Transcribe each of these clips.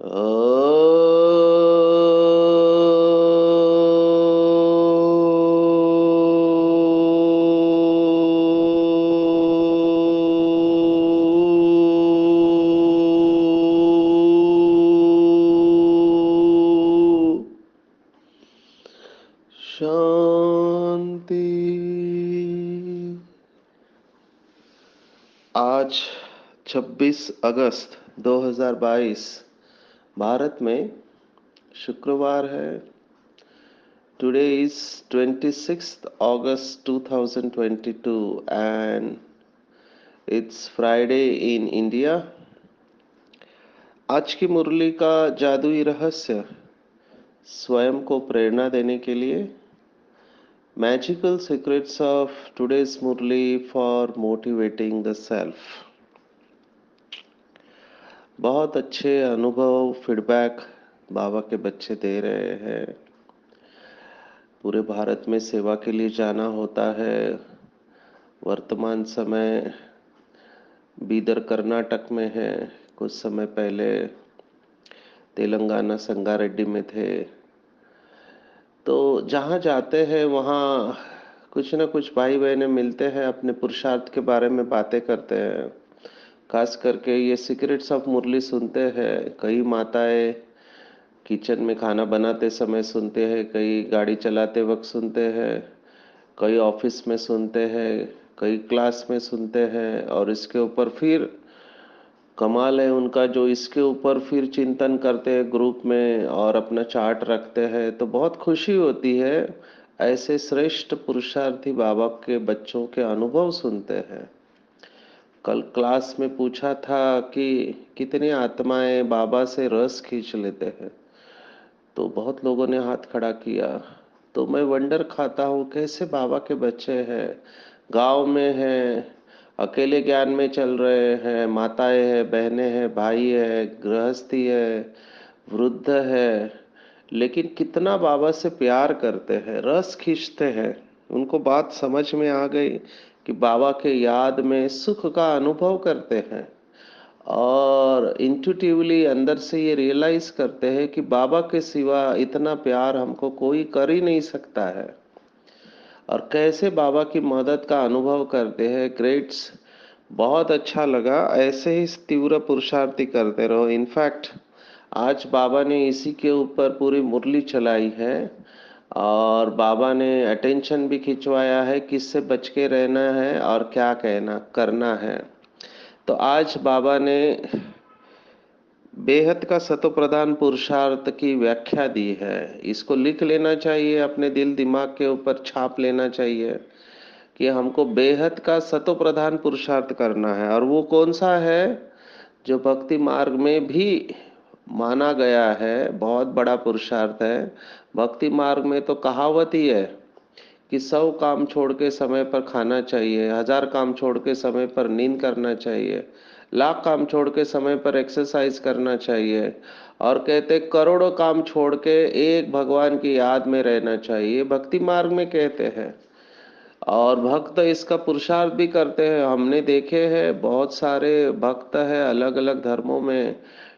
ओ शांति। आज 26 अगस्त 2022 भारत में शुक्रवार है। Today is 26th August 2022 and it's Friday in India। आज की मुरली का जादुई रहस्य स्वयं को प्रेरणा देने के लिए magical secrets of today's murli for motivating the self. बहुत अच्छे अनुभव फीडबैक बाबा के बच्चे दे रहे हैं। पूरे भारत में सेवा के लिए जाना होता है। वर्तमान समय बीदर कर्नाटक में है, कुछ समय पहले तेलंगाना संगारेड्डी में थे। तो जहाँ जाते हैं वहाँ कुछ ना कुछ भाई बहनें मिलते हैं, अपने पुरुषार्थ के बारे में बातें करते हैं। खास करके ये सीक्रेट्स ऑफ मुरली सुनते हैं। कई माताएं किचन में खाना बनाते समय सुनते हैं, कई गाड़ी चलाते वक्त सुनते हैं, कई ऑफिस में सुनते हैं, कई क्लास में सुनते हैं। और इसके ऊपर फिर कमाल है उनका, जो इसके ऊपर फिर चिंतन करते हैं ग्रुप में और अपना चार्ट रखते हैं। तो बहुत खुशी होती है ऐसे श्रेष्ठ पुरुषार्थी बाबा के बच्चों के अनुभव सुनते हैं। कल क्लास में पूछा था कि कितनी आत्माएं बाबा से रस खींच लेते हैं, तो बहुत लोगों ने हाथ खड़ा किया। तो मैं वंडर खाता हूँ कैसे बाबा के बच्चे हैं, गांव में हैं, अकेले ज्ञान में चल रहे हैं, माताएं हैं, बहनें हैं, भाई है, गृहस्थी है, वृद्ध है, लेकिन कितना बाबा से प्यार करते हैं, रस खींचते हैं। उनको बात समझ में आ गई कि बाबा के याद में सुख का अनुभव करते हैं और इंट्यूटिवली अंदर से ये रियलाइज करते हैं कि बाबा के सिवा इतना प्यार हमको कोई कर ही नहीं सकता है। और कैसे बाबा की मदद का अनुभव करते हैं। ग्रेट्स, बहुत अच्छा लगा। ऐसे ही तीव्र पुरुषार्थी करते रहो। इनफैक्ट आज बाबा ने इसी के ऊपर पूरी मुरली चलाई है और बाबा ने अटेंशन भी खिंचवाया है, किससे बच के रहना है और क्या कहना करना है। तो आज बाबा ने बेहद का सतो प्रधान पुरुषार्थ की व्याख्या दी है। इसको लिख लेना चाहिए, अपने दिल दिमाग के ऊपर छाप लेना चाहिए कि हमको बेहद का सतो प्रधान पुरुषार्थ करना है। और वो कौन सा है जो भक्ति मार्ग में भी माना गया है, बहुत बड़ा पुरुषार्थ है। भक्ति मार्ग में तो कहावत ही है कि 100 काम छोड़ के समय पर खाना चाहिए, 1000 काम छोड़ के समय पर नींद करना चाहिए, लाख काम छोड़ के समय पर एक्सरसाइज करना चाहिए, और कहते करोड़ों काम छोड़ के एक भगवान की याद में रहना चाहिए। भक्ति मार्ग में कहते हैं और भक्त इसका पुरुषार्थ भी करते हैं। हमने देखे हैं बहुत सारे भक्त हैं अलग अलग धर्मों में,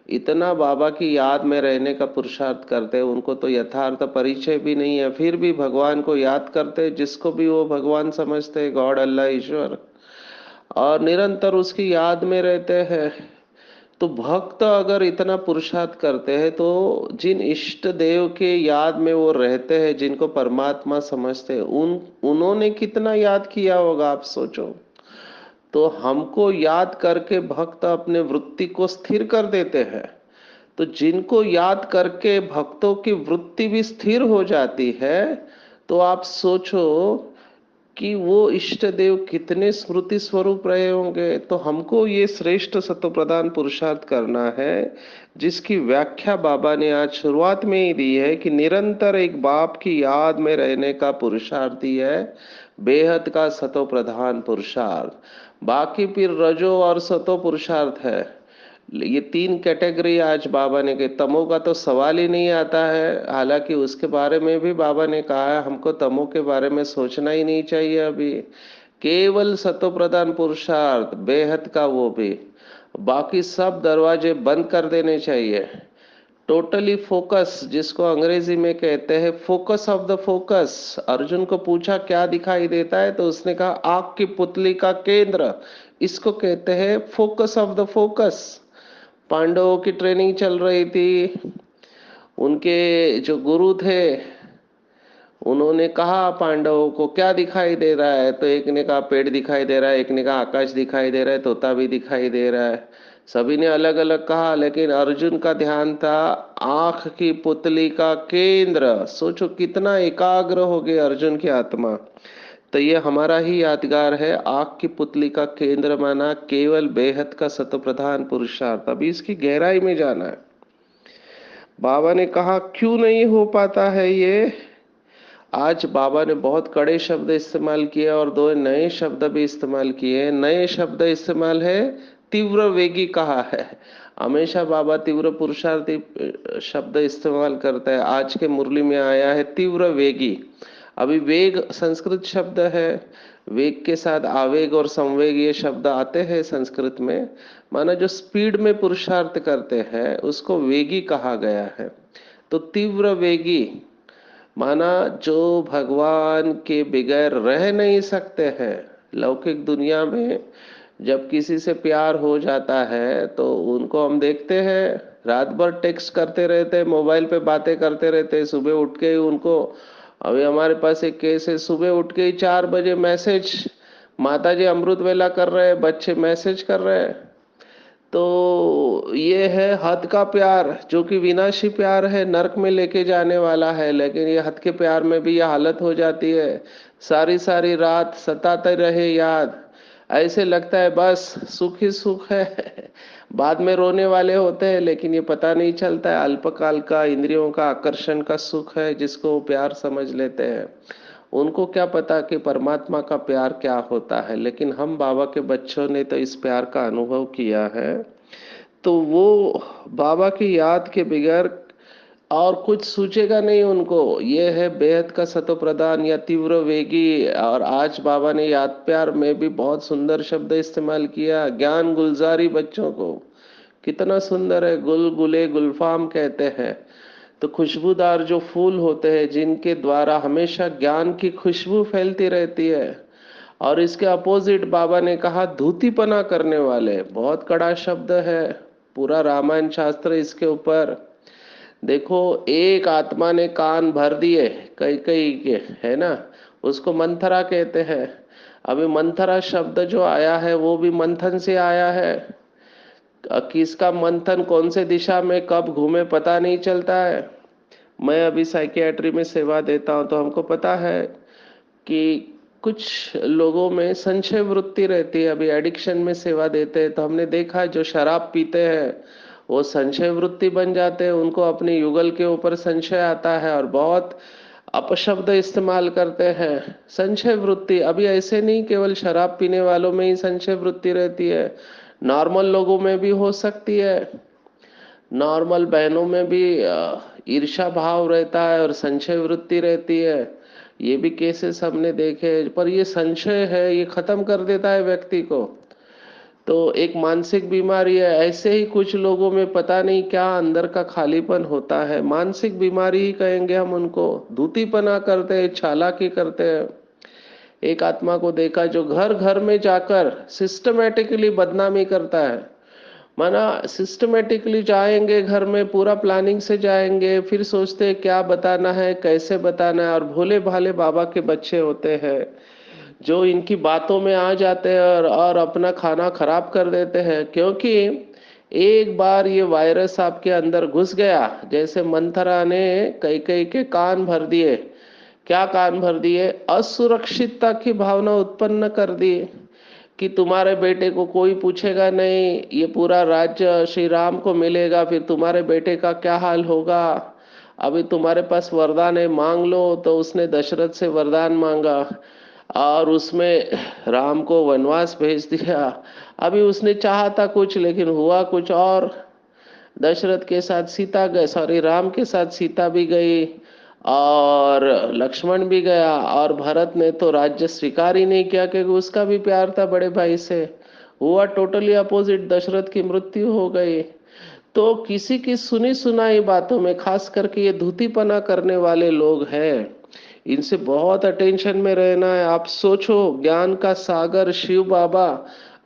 इतना बाबा की याद में रहने का पुरुषार्थ करते हैं। उनको तो यथार्थ परिचय भी नहीं है, फिर भी भगवान को याद करते हैं, जिसको भी वो भगवान समझते हैं, गॉड, अल्लाह, ईश्वर, और निरंतर उसकी याद में रहते हैं। तो भक्त अगर इतना पुरुषार्थ करते हैं तो जिन इष्ट देव के याद में वो रहते हैं, जिनको परमात्मा समझते हैं, उन्होंने कितना याद किया होगा, आप सोचो। तो हमको याद करके भक्त अपने वृत्ति को स्थिर कर देते हैं। तो जिनको याद करके भक्तों की वृत्ति भी स्थिर हो जाती है, तो आप सोचो कि वो इष्ट देव कितने स्मृति स्वरूप रहे होंगे। तो हमको ये श्रेष्ठ सत्वप्रधान पुरुषार्थ करना है, जिसकी व्याख्या बाबा ने आज शुरुआत में ही दी है कि निरंतर एक बाप की याद में रहने का पुरुषार्थ ही है बेहद का सतो प्रधान पुरुषार्थ। बाकी फिर रजो और सतो पुरुषार्थ है। ये तीन कैटेगरी आज बाबा ने कही। तमो का तो सवाल ही नहीं आता है, हालांकि उसके बारे में भी बाबा ने कहा है हमको तमो के बारे में सोचना ही नहीं चाहिए अभी। केवल सतो प्रधान पुरुषार्थ बेहद का, वो भी बाकी सब दरवाजे बंद कर देने चाहिए। टोटली फोकस, जिसको अंग्रेजी में कहते हैं focus of the focus. Arjun को पूछा क्या दिखाई देता है, तो उसने कहा आग की पुतली का केंद्र। इसको कहते हैं फोकस ऑफ द फोकस। पांडवों की ट्रेनिंग चल रही थी। उनके जो गुरु थे, उन्होंने कहा पांडवों को क्या दिखाई दे रहा है, तो एक ने कहा पेड़ दिखाई दे रहा है, एक ने कहा आकाश दिखाई दे रहा है, तोता भी दिखाई दे रहा है। सभी ने अलग अलग कहा, लेकिन अर्जुन का ध्यान था आंख की पुतली का केंद्र। सोचो कितना एकाग्र हो गई अर्जुन की आत्मा। तो ये हमारा ही यादगार है, आंख की पुतली का केंद्र माना केवल बेहद का सतप्रधान पुरुषार्थ। अभी इसकी गहराई में जाना है। बाबा ने कहा क्यों नहीं हो पाता है ये। आज बाबा ने बहुत कड़े शब्द इस्तेमाल किए और दो नए शब्द भी इस्तेमाल किए। नए शब्द इस्तेमाल है तीव्र वेगी कहा है। हमेशा बाबा तीव्र पुरुषार्थी शब्द इस्तेमाल करता है। आज के मुरली में आया है तीव्र वेगी। अभी वेग संस्कृत शब्द है, वेग के साथ आवेग और संवेग ये शब्द आते हैं संस्कृत में। माना जो स्पीड में पुरुषार्थ करते हैं उसको वेगी कहा गया है। तो तीव्र वेगी माना जो भगवान के बगैर रह नहीं सकते हैं। लौकिक दुनिया में जब किसी से प्यार हो जाता है तो उनको हम देखते हैं, रात भर टेक्स्ट करते रहते हैं, मोबाइल पे बातें करते रहते हैं, सुबह उठ के ही उनको। अभी हमारे पास एक केस है, सुबह उठ के ही 4 बजे मैसेज, माता जी अमृत वेला कर रहे हैं, बच्चे मैसेज कर रहे हैं। तो ये है हद का प्यार, जो कि विनाशी प्यार है, नरक में लेके जाने वाला है। लेकिन ये हद के प्यार में भी ये हालत हो जाती है, सारी सारी रात सताते रहे याद। ऐसे लगता है बस सुख ही सुख है। बाद में रोने वाले होते हैं, लेकिन ये पता नहीं चलता है अल्पकाल का इंद्रियों का आकर्षण का सुख है, जिसको प्यार समझ लेते हैं। उनको क्या पता कि परमात्मा का प्यार क्या होता है। लेकिन हम बाबा के बच्चों ने तो इस प्यार का अनुभव किया है। तो वो बाबा की याद के बगैर और कुछ सूझेगा नहीं उनको। ये है बेहद का सतो प्रदान या तीव्र वेगी। और आज बाबा ने याद प्यार में भी बहुत सुंदर शब्द इस्तेमाल किया, ज्ञान गुलजारी बच्चों को। कितना सुंदर है, गुल गुले गुलफाम कहते हैं। तो खुशबूदार जो फूल होते हैं जिनके द्वारा हमेशा ज्ञान की खुशबू फैलती रहती है। और इसके अपोजिट बाबा ने कहा धूतीपना करने वाले, बहुत कड़ा शब्द है। पूरा रामायण शास्त्र इसके ऊपर। देखो एक आत्मा ने कान भर दिए कई कई के, है ना, उसको मंथरा कहते हैं। अभी मंथरा शब्द जो आया है वो भी मंथन से आया है। किसका मंथन कौन से दिशा में कब घूमे पता नहीं चलता है। मैं अभी साइकियाट्री में सेवा देता हूँ, तो हमको पता है कि कुछ लोगों में संशय वृत्ति रहती है। अभी एडिक्शन में सेवा देते हैं तो हमने देखा है जो शराब पीते हैं वो संशय वृत्ति बन जाते हैं, उनको अपने युगल के ऊपर संशय आता है और बहुत अपशब्द इस्तेमाल करते हैं। संशय वृत्ति अभी ऐसे नहीं केवल शराब पीने वालों में ही संशय वृत्ति रहती है, नॉर्मल लोगों में भी हो सकती है। नॉर्मल बहनों में भी ईर्ष्या भाव रहता है और संशय वृत्ति रहती है। ये भी केसेस हमने देखे। पर ये संशय है, ये खत्म कर देता है व्यक्ति को। तो एक मानसिक बीमारी है। ऐसे ही कुछ लोगों में पता नहीं क्या अंदर का खालीपन होता है, मानसिक बीमारी ही कहेंगे हम उनको। धूतीपना करते हैं, चालाकी करते हैं। एक आत्मा को देखा जो घर घर में जाकर सिस्टमेटिकली बदनामी करता है। माना सिस्टमेटिकली जाएंगे घर में, पूरा प्लानिंग से जाएंगे, फिर सोचते हैं क्या बताना है कैसे बताना है। और भोले भाले बाबा के बच्चे होते हैं जो इनकी बातों में आ जाते हैं और अपना खाना खराब कर देते हैं। क्योंकि एक बार ये वायरस आपके अंदर घुस गया, जैसे मंथरा ने कई कई के कान भर दिए। क्या कान भर दिए, असुरक्षितता की भावना उत्पन्न कर दी कि तुम्हारे बेटे को कोई पूछेगा नहीं, ये पूरा राज्य श्री राम को मिलेगा, फिर तुम्हारे बेटे का क्या हाल होगा। अभी तुम्हारे पास वरदान है, मांग लो। तो उसने दशरथ से वरदान मांगा और उसमें राम को वनवास भेज दिया। अभी उसने चाहा था कुछ लेकिन हुआ कुछ और। दशरथ के साथ सीता गए, सॉरी राम के साथ सीता भी गई और लक्ष्मण भी गया। और भरत ने तो राज्य स्वीकार ही नहीं किया क्योंकि उसका भी प्यार था बड़े भाई से। हुआ टोटली अपोजिट, दशरथ की मृत्यु हो गई। तो किसी की सुनी सुनाई बातों में, खास करके ये धूतीपना करने वाले लोग हैं, इनसे बहुत अटेंशन में रहना है। आप सोचो, ज्ञान का सागर शिव बाबा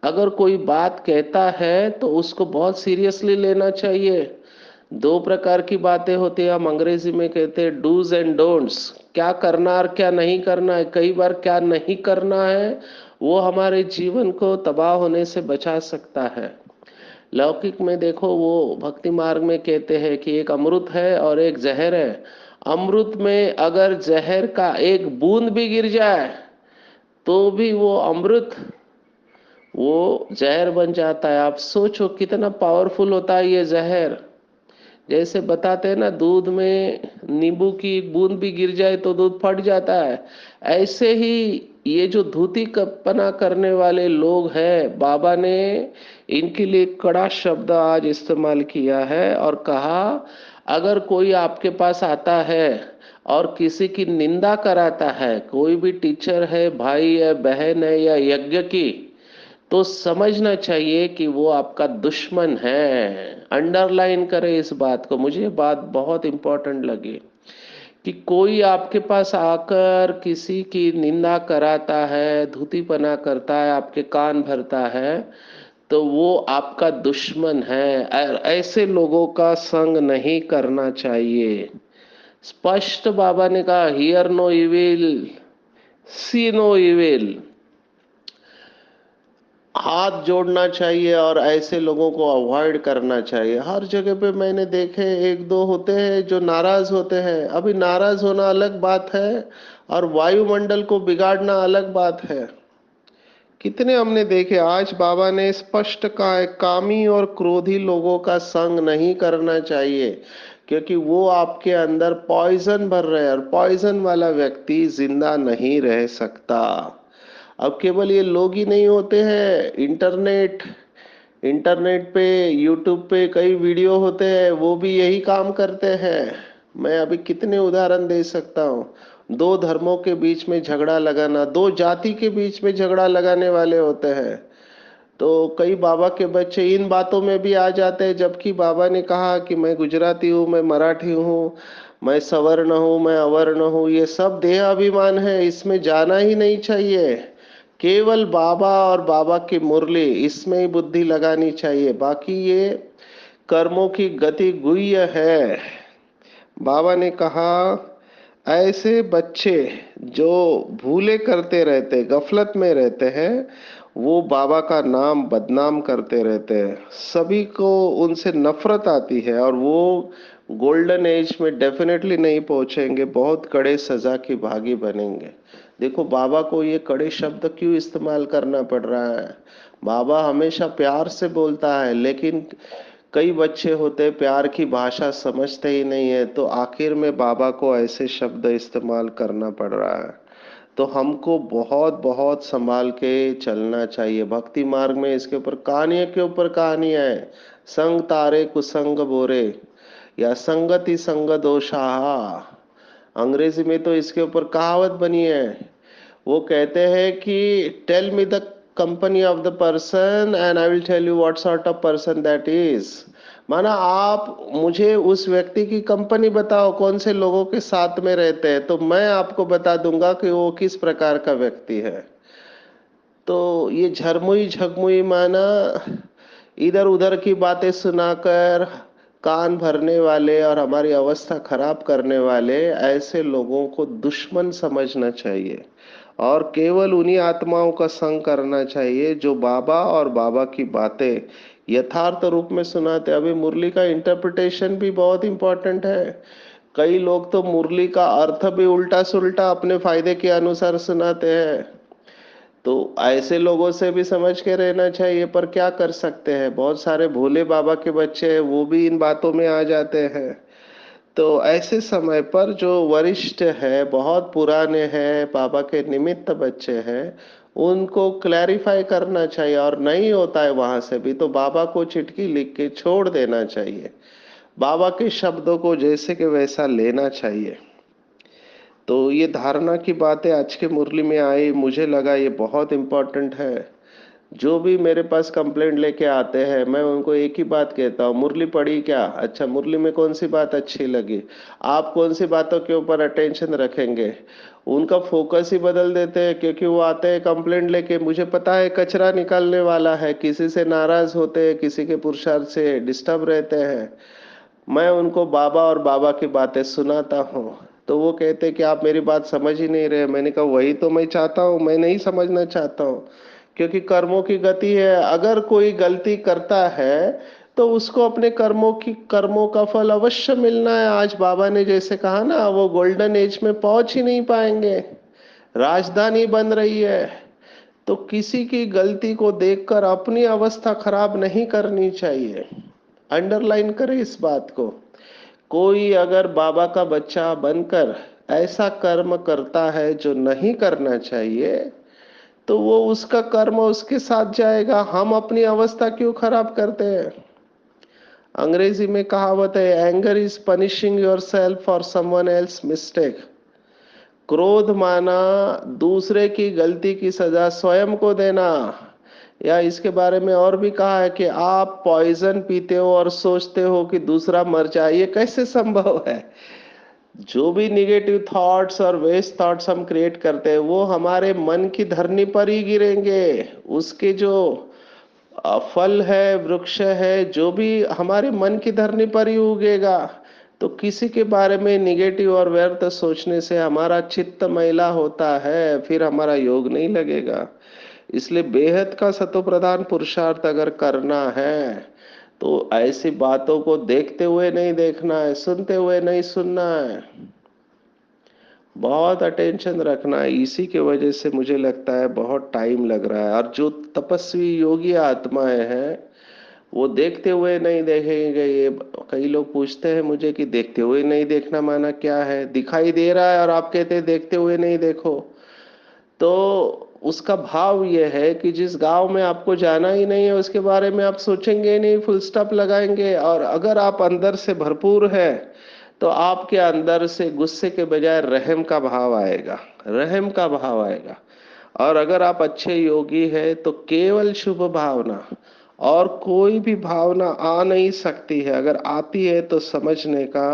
अगर कोई बात कहता है तो उसको बहुत सीरियसली लेना चाहिए। दो प्रकार की बातें होती है, हम अंग्रेजी में कहते हैं डूज एंड डोंट्स। क्या करना और क्या नहीं करना है। कई बार क्या नहीं करना है वो हमारे जीवन को तबाह होने से बचा सकता है। लौकिक में देखो, वो भक्ति मार्ग में कहते हैं कि एक अमृत है और एक जहर है। अमृत में अगर जहर का एक बूंद भी गिर जाए तो भी वो अमृत वो जहर बन जाता है। आप सोचो कितना पावरफुल होता है ये जहर। जैसे बताते हैं ना, दूध में नींबू की एक बूंद भी गिर जाए तो दूध फट जाता है। ऐसे ही ये जो धूती कल्पना करने वाले लोग हैं, बाबा ने इनके लिए कड़ा शब्द आज इस्तेमाल किया है और कहा, अगर कोई आपके पास आता है और किसी की निंदा कराता है, कोई भी टीचर है, भाई है, बहन है या यज्ञ की, तो समझना चाहिए कि वो आपका दुश्मन है। अंडरलाइन करें इस बात को, मुझे ये बात बहुत इंपॉर्टेंट लगी कि कोई आपके पास आकर किसी की निंदा कराता है, धूतीपना करता है, आपके कान भरता है, तो वो आपका दुश्मन है। और ऐसे लोगों का संग नहीं करना चाहिए। स्पष्ट बाबा ने कहा, hear no evil, see no evil. हाथ जोड़ना चाहिए और ऐसे लोगों को अवॉइड करना चाहिए। हर जगह पे मैंने देखे, एक दो होते हैं जो नाराज होते हैं। अभी नाराज होना अलग बात है और वायुमंडल को बिगाड़ना अलग बात है। कितने हमने देखे। आज बाबा ने स्पष्ट कहा है, कामी और क्रोधी लोगों का संग नहीं करना चाहिए, क्योंकि वो आपके अंदर पॉइजन भर रहे हैं और पॉइजन वाला व्यक्ति जिंदा नहीं रह सकता। अब केवल ये लोग ही नहीं होते हैं, इंटरनेट इंटरनेट पे, यूट्यूब पे कई वीडियो होते हैं, वो भी यही काम करते हैं। मैं अभी कितने उदाहरण दे सकता हूँ। दो धर्मों के बीच में झगड़ा लगाना, दो जाति के बीच में झगड़ा लगाने वाले होते हैं। तो कई बाबा के बच्चे इन बातों में भी आ जाते हैं, जबकि बाबा ने कहा कि मैं गुजराती हूँ, मैं मराठी हूँ, मैं सवर्ण हूँ, मैं अवर्ण हूँ। ये सब देह अभिमान है, इसमें जाना ही नहीं चाहिए। केवल बाबा और बाबा की मुरली, इसमें ही बुद्धि लगानी चाहिए। बाकी ये कर्मों की गति गुह्य है। बाबा ने कहा, ऐसे बच्चे जो भूले करते रहते, गफलत में रहते हैं, वो बाबा का नाम बदनाम करते रहते हैं। सभी को उनसे नफरत आती है और वो गोल्डन एज में डेफिनेटली नहीं पहुंचेंगे, बहुत कड़े सजा की भागी बनेंगे। देखो, बाबा को ये कड़े शब्द क्यों इस्तेमाल करना पड़ रहा है। बाबा हमेशा प्यार से बोलता है, लेकिन कई बच्चे होते प्यार की भाषा समझते ही नहीं है, तो आखिर में बाबा को ऐसे शब्द इस्तेमाल करना पड़ रहा है। तो हमको बहुत बहुत संभाल के चलना चाहिए। भक्ति मार्ग में इसके ऊपर कहानियों के ऊपर कहानियां है। संग तारे कुसंग बोरे, या संगति संग दोषाहा। अंग्रेजी में तो इसके ऊपर कहावत बनी है। वो कहते हैं कि tell me the company of the person and I will tell you what sort of person that is. माना, आप मुझे उस व्यक्ति की कंपनी बताओ, कौन से लोगों के साथ में रहते हैं, तो मैं आपको बता दूंगा कि वो किस प्रकार का व्यक्ति है। तो ये झरमुई झगमुई, माना इधर उधर की बातें सुनाकर कान भरने वाले और हमारी अवस्था खराब करने वाले, ऐसे लोगों को दुश्मन समझना चाहिए और केवल उन्हीं आत्माओं का संग करना चाहिए जो बाबा और बाबा की बातें यथार्थ रूप में सुनाते। अभी मुरली का इंटरप्रिटेशन भी बहुत इंपॉर्टेंट है। कई लोग तो मुरली का अर्थ भी उल्टा सुल्टा अपने फायदे के अनुसार सुनाते हैं। तो ऐसे लोगों से भी समझ के रहना चाहिए, पर क्या कर सकते हैं, बहुत सारे भोले बाबा के बच्चे हैं, वो भी इन बातों में आ जाते हैं। तो ऐसे समय पर जो वरिष्ठ है, बहुत पुराने हैं, बाबा के निमित्त बच्चे हैं, उनको क्लैरिफाई करना चाहिए। और नहीं होता है वहां से भी, तो बाबा को चिट्ठी लिख के छोड़ देना चाहिए। बाबा के शब्दों को जैसे कि वैसा लेना चाहिए। तो ये धारणा की बातें आज के मुरली में आई, मुझे लगा ये बहुत इम्पोर्टेंट है। जो भी मेरे पास कंप्लेंट लेके आते हैं, मैं उनको एक ही बात कहता हूँ, मुरली पढ़ी क्या? अच्छा, मुरली में कौन सी बात अच्छी लगी? आप कौन सी बातों के ऊपर अटेंशन रखेंगे? उनका फोकस ही बदल देते हैं, क्योंकि वो आते हैं कंप्लेंट लेके, मुझे पता है कचरा निकालने वाला है, किसी से नाराज होते हैं, किसी के पुरुषार्थ से डिस्टर्ब रहते हैं। मैं उनको बाबा और बाबा की बातें सुनाता हूँ, तो वो कहते कि आप मेरी बात समझ ही नहीं रहे। मैंने कहा वही तो मैं चाहता हूँ, मैं नहीं समझना चाहता हूँ, क्योंकि कर्मों की गति है। अगर कोई गलती करता है तो उसको अपने कर्मों का फल अवश्य मिलना है। आज बाबा ने जैसे कहा ना, वो गोल्डन एज में पहुंच ही नहीं पाएंगे, राजधानी बन रही है। तो किसी की गलती को देखकर अपनी अवस्था खराब नहीं करनी चाहिए। अंडरलाइन करें इस बात को। कोई अगर बाबा का बच्चा बनकर ऐसा कर्म करता है जो नहीं करना चाहिए, तो वो उसका कर्म उसके साथ जाएगा। हम अपनी अवस्था क्यों खराब करते हैं? अंग्रेजी में कहावत है, anger is punishing your self for someone else mistake. क्रोध माना दूसरे की गलती की सजा स्वयं को देना। या इसके बारे में और भी कहा है कि आप पॉइजन पीते हो और सोचते हो कि दूसरा मर जाए, ये कैसे संभव है? जो भी निगेटिव थॉट्स और वेस्ट थॉट्स हम क्रिएट करते हैं, वो हमारे मन की धरनी पर ही गिरेंगे। उसके जो फल है, वृक्ष है, जो भी हमारे मन की धरनी पर ही उगेगा। तो किसी के बारे में निगेटिव और व्यर्थ सोचने से हमारा चित्त मैला होता है, फिर हमारा योग नहीं लगेगा। इसलिए बेहद का सतो प्रधान पुरुषार्थ अगर करना है, तो ऐसी बातों को देखते हुए नहीं देखना है, सुनते हुए नहीं सुनना है, बहुत अटेंशन रखना है। इसी की वजह से मुझे लगता है बहुत टाइम लग रहा है। और जो तपस्वी योगी आत्माएं हैं, वो देखते हुए नहीं देखेंगे। ये कई लोग पूछते हैं मुझे कि देखते हुए नहीं देखना माना क्या है? दिखाई दे रहा है और आप कहते हैं देखते हुए नहीं देखो। तो उसका भाव यह है कि जिस गांव में आपको जाना ही नहीं है, उसके बारे में आप सोचेंगे नहीं, फुल स्टॉप लगाएंगे। और अगर आप अंदर से भरपूर है, तो आपके अंदर से गुस्से के बजाय रहम का भाव आएगा, रहम का भाव आएगा। और अगर आप अच्छे योगी है, तो केवल शुभ भावना, और कोई भी भावना आ नहीं सकती है। अगर आती है तो समझने का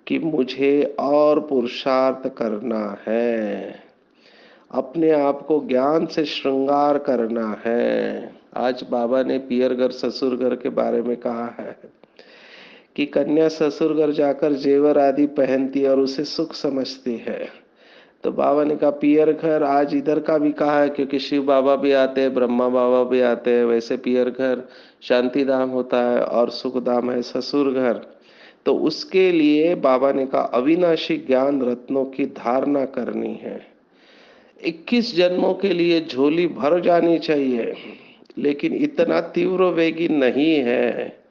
कि मुझे और पुरुषार्थ करना है, अपने आप को ज्ञान से श्रृंगार करना है। आज बाबा ने पियर घर ससुर घर के बारे में कहा है कि कन्या ससुर घर जाकर जेवर आदि पहनती है और उसे सुख समझती है। तो बाबा ने कहा पियर घर आज इधर का भी कहा है, क्योंकि शिव बाबा भी आते हैं, ब्रह्मा बाबा भी आते हैं। वैसे पियर घर शांति धाम होता है और सुख धाम है ससुर घर। तो उसके लिए बाबा ने कहा अविनाशी ज्ञान रत्नों की धारणा करनी है। 21 जन्मों के लिए झोली भर जानी चाहिए, लेकिन इतना तीव्र वेगी नहीं है।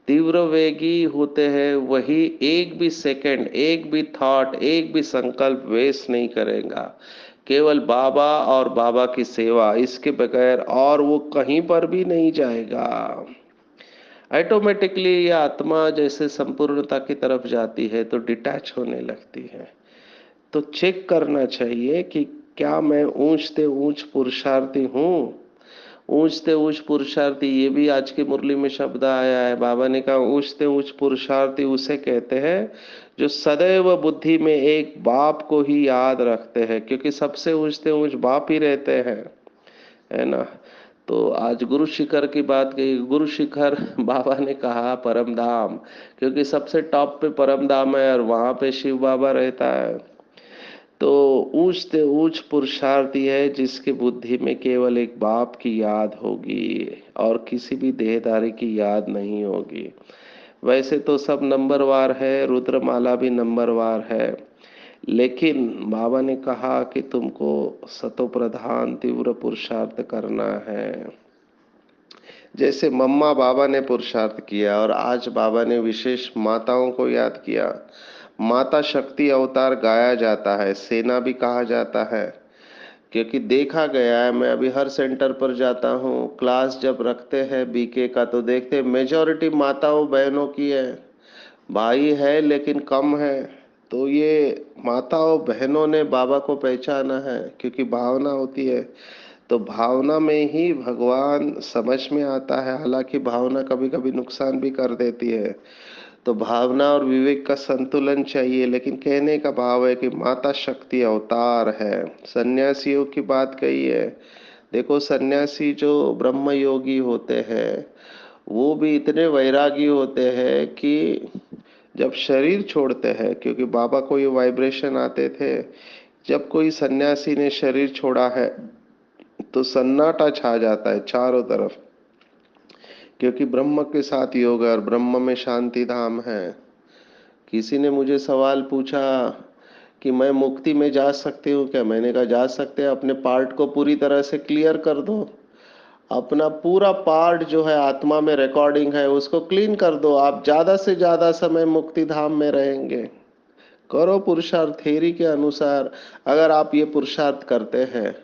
तीव्र वेगी होते हैं वही एक भी सेकंड, एक भी थॉट, एक भी संकल्प वेस्ट नहीं करेगा। केवल बाबा और बाबा की सेवा, इसके बगैर और वो कहीं पर भी नहीं जाएगा। ऑटोमेटिकली ये आत्मा जैसे संपूर्णता की तरफ जाती है तो डिटैच होने लगती है। तो चेक करना चाहिए कि क्या मैं ऊंचते ऊंच पुरुषार्थी हूँ। ऊंचते ऊंच पुरुषार्थी, ये भी आज की मुरली में शब्द आया है। बाबा ने कहा ऊंचते ऊंच पुरुषार्थी उसे कहते हैं जो सदैव बुद्धि में एक बाप को ही याद रखते हैं, क्योंकि सबसे ऊंचते ऊंच बाप ही रहते हैं, है ना। तो आज गुरु शिखर की बात कही, गुरु शिखर बाबा ने कहा परम धाम, क्योंकि सबसे टॉप पे परम धाम है और वहां पे शिव बाबा रहता है। तो ऊंचते ऊंच पुरुषार्थी है जिसकी बुद्धि में केवल एक बाप की याद होगी और किसी भी देहधारी की याद नहीं होगी। वैसे तो सब नंबरवार है, रुद्रमाला भी नंबरवार है, लेकिन बाबा ने कहा कि तुमको सतो प्रधान तीव्र पुरुषार्थ करना है। जैसे मम्मा बाबा ने पुरुषार्थ किया, और आज बाबा ने विशेष माताओं को याद किया। माता शक्ति अवतार गाया जाता है, सेना भी कहा जाता है, क्योंकि देखा गया है, मैं अभी हर सेंटर पर जाता हूँ, क्लास जब रखते हैं बीके का, तो देखते हैं मेजॉरिटी माताओं बहनों की है। भाई है लेकिन कम है। तो ये माताओं बहनों ने बाबा को पहचाना है, क्योंकि भावना होती है तो भावना में ही भगवान समझ में आता है, हालांकि भावना कभी कभी नुकसान भी कर देती है। तो भावना और विवेक का संतुलन चाहिए, लेकिन कहने का भाव है कि माता शक्ति अवतार है। सन्यासियों की बात कही है। देखो, सन्यासी जो ब्रह्म योगी होते हैं वो भी इतने वैरागी होते हैं कि जब शरीर छोड़ते हैं, क्योंकि बाबा को ये वाइब्रेशन आते थे, जब कोई सन्यासी ने शरीर छोड़ा है तो सन्नाटा छा जाता है चारों तरफ, क्योंकि ब्रह्म के साथ योग है और ब्रह्म में शांति धाम है। किसी ने मुझे सवाल पूछा कि मैं मुक्ति में जा सकती हूँ क्या? मैंने कहा जा सकते हैं, अपने पार्ट को पूरी तरह से क्लियर कर दो। अपना पूरा पार्ट जो है आत्मा में रिकॉर्डिंग है उसको क्लीन कर दो, आप ज्यादा से ज्यादा समय मुक्ति धाम में रहेंगे। करो पुरुषार्थ थ्योरी के अनुसार। अगर आप ये पुरुषार्थ करते हैं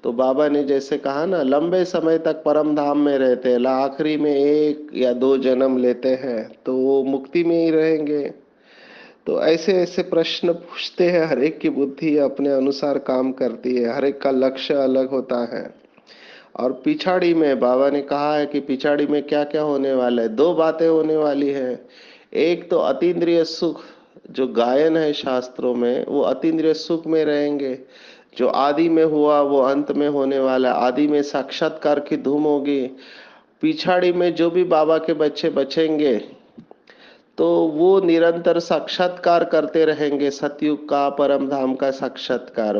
तो बाबा ने जैसे कहा ना, लंबे समय तक परम धाम में रहते हैं, आखिरी में 1 या 2 जन्म लेते हैं तो वो मुक्ति में ही रहेंगे। तो ऐसे ऐसे प्रश्न पूछते हैं, हर एक की बुद्धि अपने अनुसार काम करती है, हर एक का लक्ष्य अलग होता है। और पिछाड़ी में बाबा ने कहा है कि पिछाड़ी में क्या क्या होने वाला है। 2 बातें होने वाली है। एक तो अतीन्द्रिय सुख, जो गायन है शास्त्रों में, वो अतीन्द्रिय सुख में रहेंगे। जो आदि में हुआ वो अंत में होने वाला है। आदि में साक्षात्कार की धूम होगी। पिछाड़ी में जो भी बाबा के बच्चे बचेंगे तो वो निरंतर साक्षात्कार करते रहेंगे, सतयुग का परम धाम का साक्षात्कार।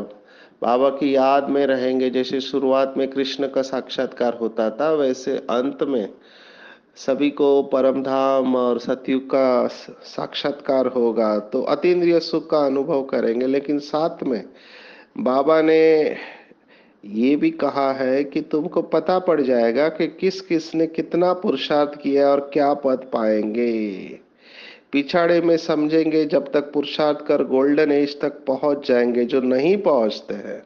बाबा की याद में रहेंगे। जैसे शुरुआत में कृष्ण का साक्षात्कार होता था, वैसे अंत में सभी को परम धाम और सतयुग का साक्षात्कार होगा। तो अतीन्द्रिय सुख का अनुभव करेंगे। लेकिन साथ में बाबा ने ये भी कहा है कि तुमको पता पड़ जाएगा कि किस किस ने कितना पुरुषार्थ किया और क्या पद पाएंगे। पिछाड़े में समझेंगे जब तक पुरुषार्थ कर गोल्डन एज तक पहुंच जाएंगे। जो नहीं पहुंचते हैं,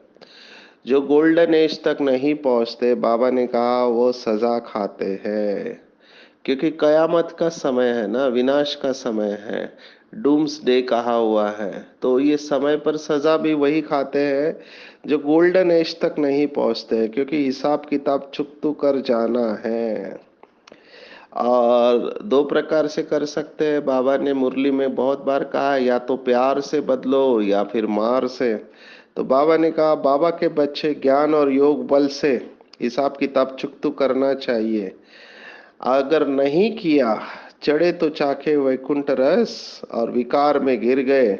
जो गोल्डन एज तक नहीं पहुंचते, बाबा ने कहा वो सजा खाते हैं। क्योंकि कयामत का समय है ना, विनाश का समय है, डूम्स डे कहा हुआ है। तो ये समय पर सजा भी वही खाते हैं जो गोल्डन एज तक नहीं पहुंचते हैं, क्योंकि हिसाब किताब चुकतू कर जाना है। और 2 प्रकार से कर सकते हैं। बाबा ने मुरली में बहुत बार कहा, या तो प्यार से बदलो या फिर मार से। तो बाबा ने कहा बाबा के बच्चे ज्ञान और योग बल से हिसाब किताब चुकतू करना चाहिए। अगर नहीं किया, चढ़े तो चाखे वैकुंठ रस और विकार में गिर गए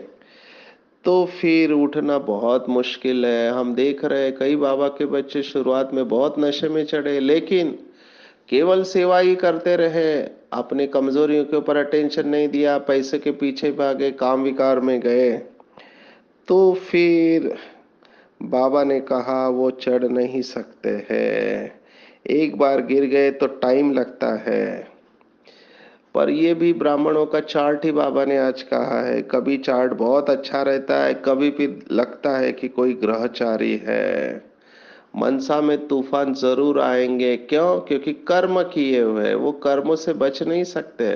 तो फिर उठना बहुत मुश्किल है। हम देख रहे हैं कई बाबा के बच्चे शुरुआत में बहुत नशे में चढ़े, लेकिन केवल सेवा ही करते रहे, अपनी कमजोरियों के ऊपर अटेंशन नहीं दिया, पैसे के पीछे भागे, काम विकार में गए, तो फिर बाबा ने कहा वो चढ़ नहीं सकते हैं। एक बार गिर गए तो टाइम लगता है। पर ये भी ब्राह्मणों का चार्ट ही बाबा ने आज कहा है। कभी चार्ट बहुत अच्छा रहता है, कभी फिर लगता है कि कोई ग्रहचारी है। मनसा में तूफान जरूर आएंगे। क्यों? क्योंकि कर्म किए हुए, वो कर्मों से बच नहीं सकते।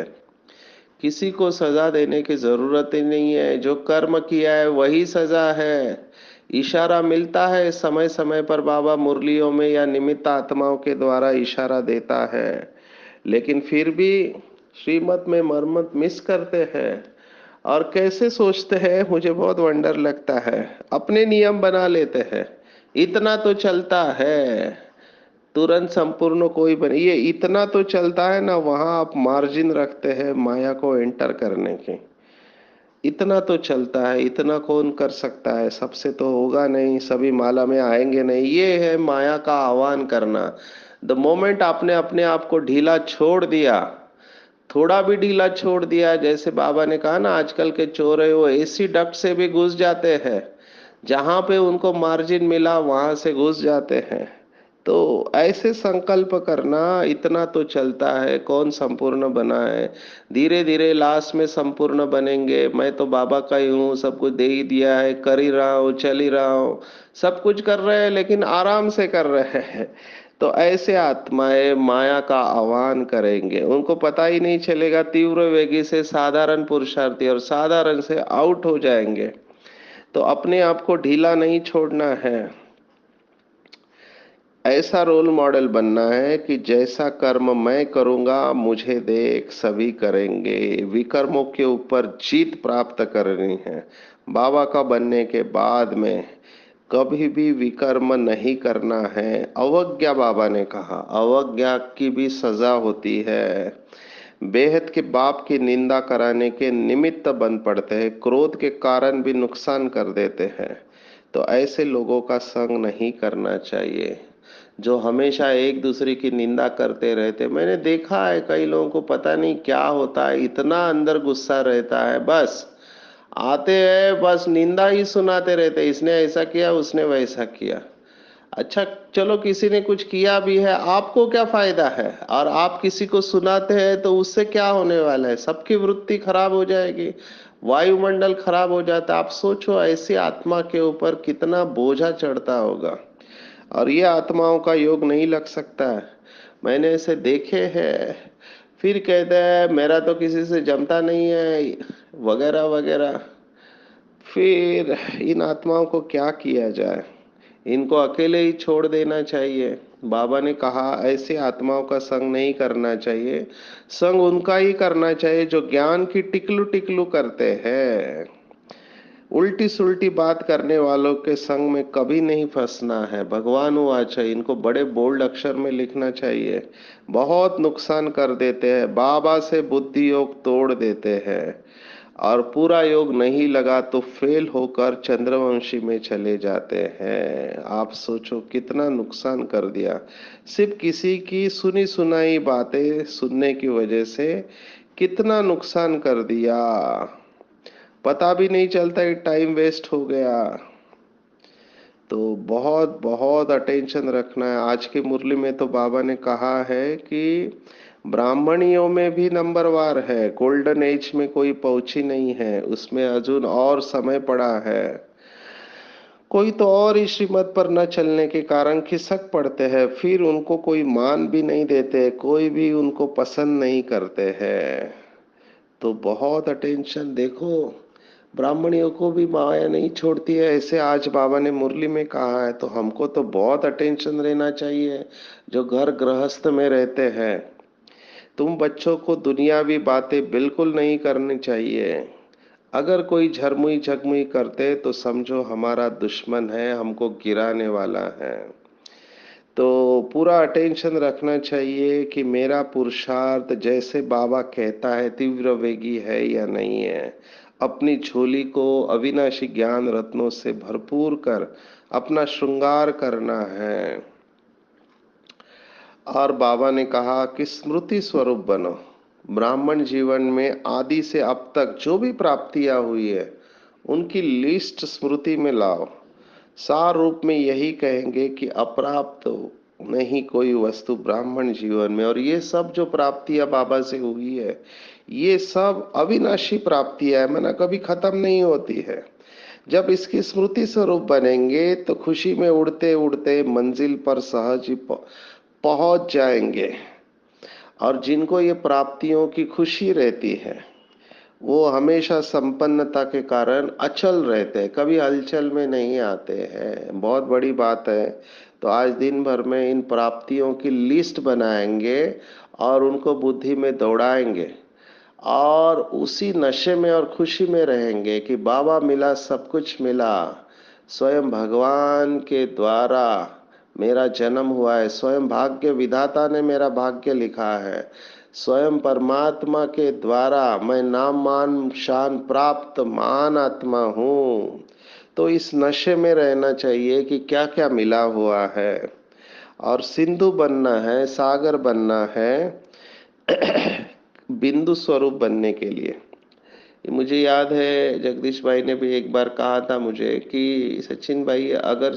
किसी को सजा देने की जरूरत ही नहीं है। जो कर्म किया है वही सजा है। इशारा मिलता है समय समय पर, बाबा मुरलियों में या निमित्त आत्माओं के द्वारा इशारा देता है, लेकिन फिर भी श्रीमत में मरमत मिस करते हैं। और कैसे सोचते हैं, मुझे बहुत वंडर लगता है। अपने नियम बना लेते हैं, इतना तो चलता है, तुरंत संपूर्ण कोई बने, ये इतना तो चलता है ना, वहां आप मार्जिन रखते हैं माया को एंटर करने के। इतना तो चलता है, इतना कौन कर सकता है, सबसे तो होगा नहीं, सभी माला में आएंगे नहीं। ये है माया का आह्वान करना। द मोमेंट आपने अपने आप को ढीला छोड़ दिया, थोड़ा भी ढीला छोड़ दिया, जैसे बाबा ने कहा ना, आजकल के चोर है वो एसी डक्ट से भी घुस जाते हैं, जहां पे उनको मार्जिन मिला वहां से घुस जाते हैं। तो ऐसे संकल्प करना, इतना तो चलता है, कौन संपूर्ण बना है। धीरे धीरे लास्ट में संपूर्ण बनेंगे। मैं तो बाबा का ही हूँ, सब कुछ दे ही दिया है, कर ही रहा हूँ, चल ही रहा हूँ, सब कुछ कर रहे हैं, लेकिन आराम से कर रहे हैं। तो ऐसे आत्माएं माया का आह्वान करेंगे, उनको पता ही नहीं चलेगा, तीव्र वेगी से साधारण पुरुषार्थी और साधारण से आउट हो जाएंगे। तो अपने आप को ढीला नहीं छोड़ना है। ऐसा रोल मॉडल बनना है कि जैसा कर्म मैं करूंगा मुझे देख सभी करेंगे। विकर्मों के ऊपर जीत प्राप्त करनी है। बाबा का बनने के बाद में कभी भी विकर्म नहीं करना है। अवज्ञा, बाबा ने कहा, अवज्ञा की भी सजा होती है। बेहद के बाप की निंदा कराने के निमित्त बन पड़ते हैं, क्रोध के कारण भी नुकसान कर देते हैं। तो ऐसे लोगों का संग नहीं करना चाहिए, जो हमेशा एक दूसरे की निंदा करते रहते। मैंने देखा है कई लोगों को पता नहीं क्या होता है, इतना अंदर गुस्सा रहता है, बस आते हैं बस निंदा ही सुनाते रहते, इसने ऐसा किया उसने वैसा किया। अच्छा, चलो किसी ने कुछ किया भी है, आपको क्या फायदा है? और आप किसी को सुनाते हैं तो उससे क्या होने वाला है? सबकी वृत्ति खराब हो जाएगी, वायुमंडल खराब हो जाता है। आप सोचो ऐसी आत्मा के ऊपर कितना बोझा चढ़ता होगा, और ये आत्माओं का योग नहीं लग सकता है। मैंने ऐसे देखे हैं, फिर कहते हैं मेरा तो किसी से जमता नहीं है, वगैरह वगैरह। फिर इन आत्माओं को क्या किया जाए? इनको अकेले ही छोड़ देना चाहिए। बाबा ने कहा ऐसे आत्माओं का संग नहीं करना चाहिए। संग उनका ही करना चाहिए जो ज्ञान की टिकलू टिकलू करते हैं। उल्टी सुल्टी बात करने वालों के संग में कभी नहीं फंसना है। भगवान वाचा, इनको बड़े बोल्ड अक्षर में लिखना चाहिए। बहुत नुकसान कर देते हैं, बाबा से बुद्धि योग तोड़ देते हैं, और पूरा योग नहीं लगा तो फेल होकर चंद्रवंशी में चले जाते हैं। आप सोचो कितना नुकसान कर दिया, सिर्फ किसी की सुनी सुनाई बातें सुनने की वजह से कितना नुकसान कर दिया, पता भी नहीं चलता कि टाइम वेस्ट हो गया। तो बहुत बहुत अटेंशन रखना है। आज की मुरली में तो बाबा ने कहा है कि ब्राह्मणियों में भी नंबरवार है, गोल्डन एज में कोई पहुंची नहीं है, उसमें अर्जुन और समय पड़ा है। कोई तो और ही श्रीमत पर न चलने के कारण खिसक पड़ते हैं, फिर उनको कोई मान भी नहीं देते, कोई भी उनको पसंद नहीं करते हैं। तो बहुत अटेंशन देखो, ब्राह्मणियों को भी माया नहीं छोड़ती है, ऐसे आज बाबा ने मुरली में कहा है। तो हमको तो बहुत अटेंशन रहना चाहिए जो घर गृहस्थ में रहते हैं। तुम बच्चों को दुनियावी बातें बिल्कुल नहीं करनी चाहिए। अगर कोई झरमुई झगमुई करते तो समझो हमारा दुश्मन है, हमको गिराने वाला है। तो पूरा अटेंशन रखना चाहिए कि मेरा पुरुषार्थ जैसे बाबा कहता है तीव्र वेगी है या नहीं है। अपनी झोली को अविनाशी ज्ञान रत्नों से भरपूर कर अपना श्रृंगार करना है। और बाबा ने कहा कि स्मृति स्वरूप बनो। ब्राह्मण जीवन में आदि से अब तक जो भी प्राप्तियां हुई है उनकी लिस्ट स्मृति में लाओ। सार रूप में यही कहेंगे कि अप्राप्त नहीं कोई वस्तु ब्राह्मण जीवन में, और ये सब जो प्राप्तियां बाबा से हुई है ये सब अविनाशी प्राप्तियां है, माना कभी खत्म नहीं होती है। जब इसकी स्मृति स्वरूप बनेंगे तो खुशी में उड़ते उड़ते मंजिल पर सहज ही पहुंच जाएंगे। और जिनको ये प्राप्तियों की खुशी रहती है वो हमेशा संपन्नता के कारण अचल रहते हैं, कभी हलचल में नहीं आते हैं। बहुत बड़ी बात है। तो आज दिन भर में इन प्राप्तियों की लिस्ट बनाएंगे और उनको बुद्धि में दौड़ाएंगे, और उसी नशे में और खुशी में रहेंगे कि बाबा मिला, सब कुछ मिला, स्वयं भगवान के द्वारा मेरा जन्म हुआ है, स्वयं भाग्य विधाता ने मेरा भाग्य लिखा है, स्वयं परमात्मा के द्वारा मैं नाम मान शान प्राप्त महान आत्मा हूँ। तो इस नशे में रहना चाहिए कि क्या क्या मिला हुआ है, और सिंधु बनना है, सागर बनना है, बिंदु स्वरूप बनने के लिए। मुझे याद है जगदीश भाई ने भी एक बार कहा था मुझे कि सचिन भाई, अगर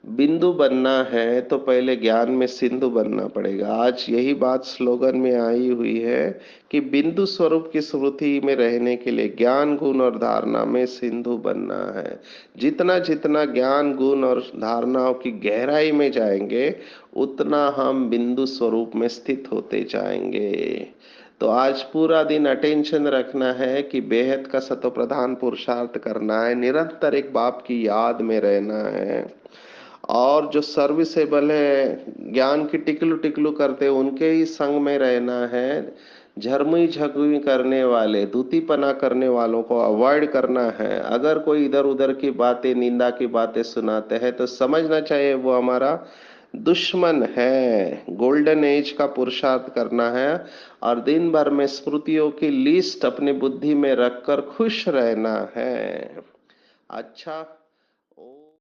बिंदु बनना है तो पहले ज्ञान में सिंधु बनना पड़ेगा। आज यही बात स्लोगन में आई हुई है कि बिंदु स्वरूप की स्मृति में रहने के लिए ज्ञान गुण और धारणा में सिंधु बनना है। जितना जितना ज्ञान गुण और धारणाओं की गहराई में जाएंगे उतना हम बिंदु स्वरूप में स्थित होते जाएंगे। तो आज पूरा दिन अटेंशन रखना है कि बेहद का सतो प्रधान पुरुषार्थ करना है, निरंतर एक बाप की याद में रहना है, और जो सर्विसेबल है, ज्ञान की टिकलू टिकलू करते उनके ही संग में रहना है। झरमुई झगुई करने वाले, धूतीपना करने वालों को अवॉइड करना है। अगर कोई इधर उधर की बातें, निंदा की बातें सुनाते हैं तो समझना चाहिए वो हमारा दुश्मन है। गोल्डन एज का पुरुषार्थ करना है और दिन भर में स्मृतियों की लिस्ट अपनी बुद्धि में रखकर खुश रहना है। अच्छा।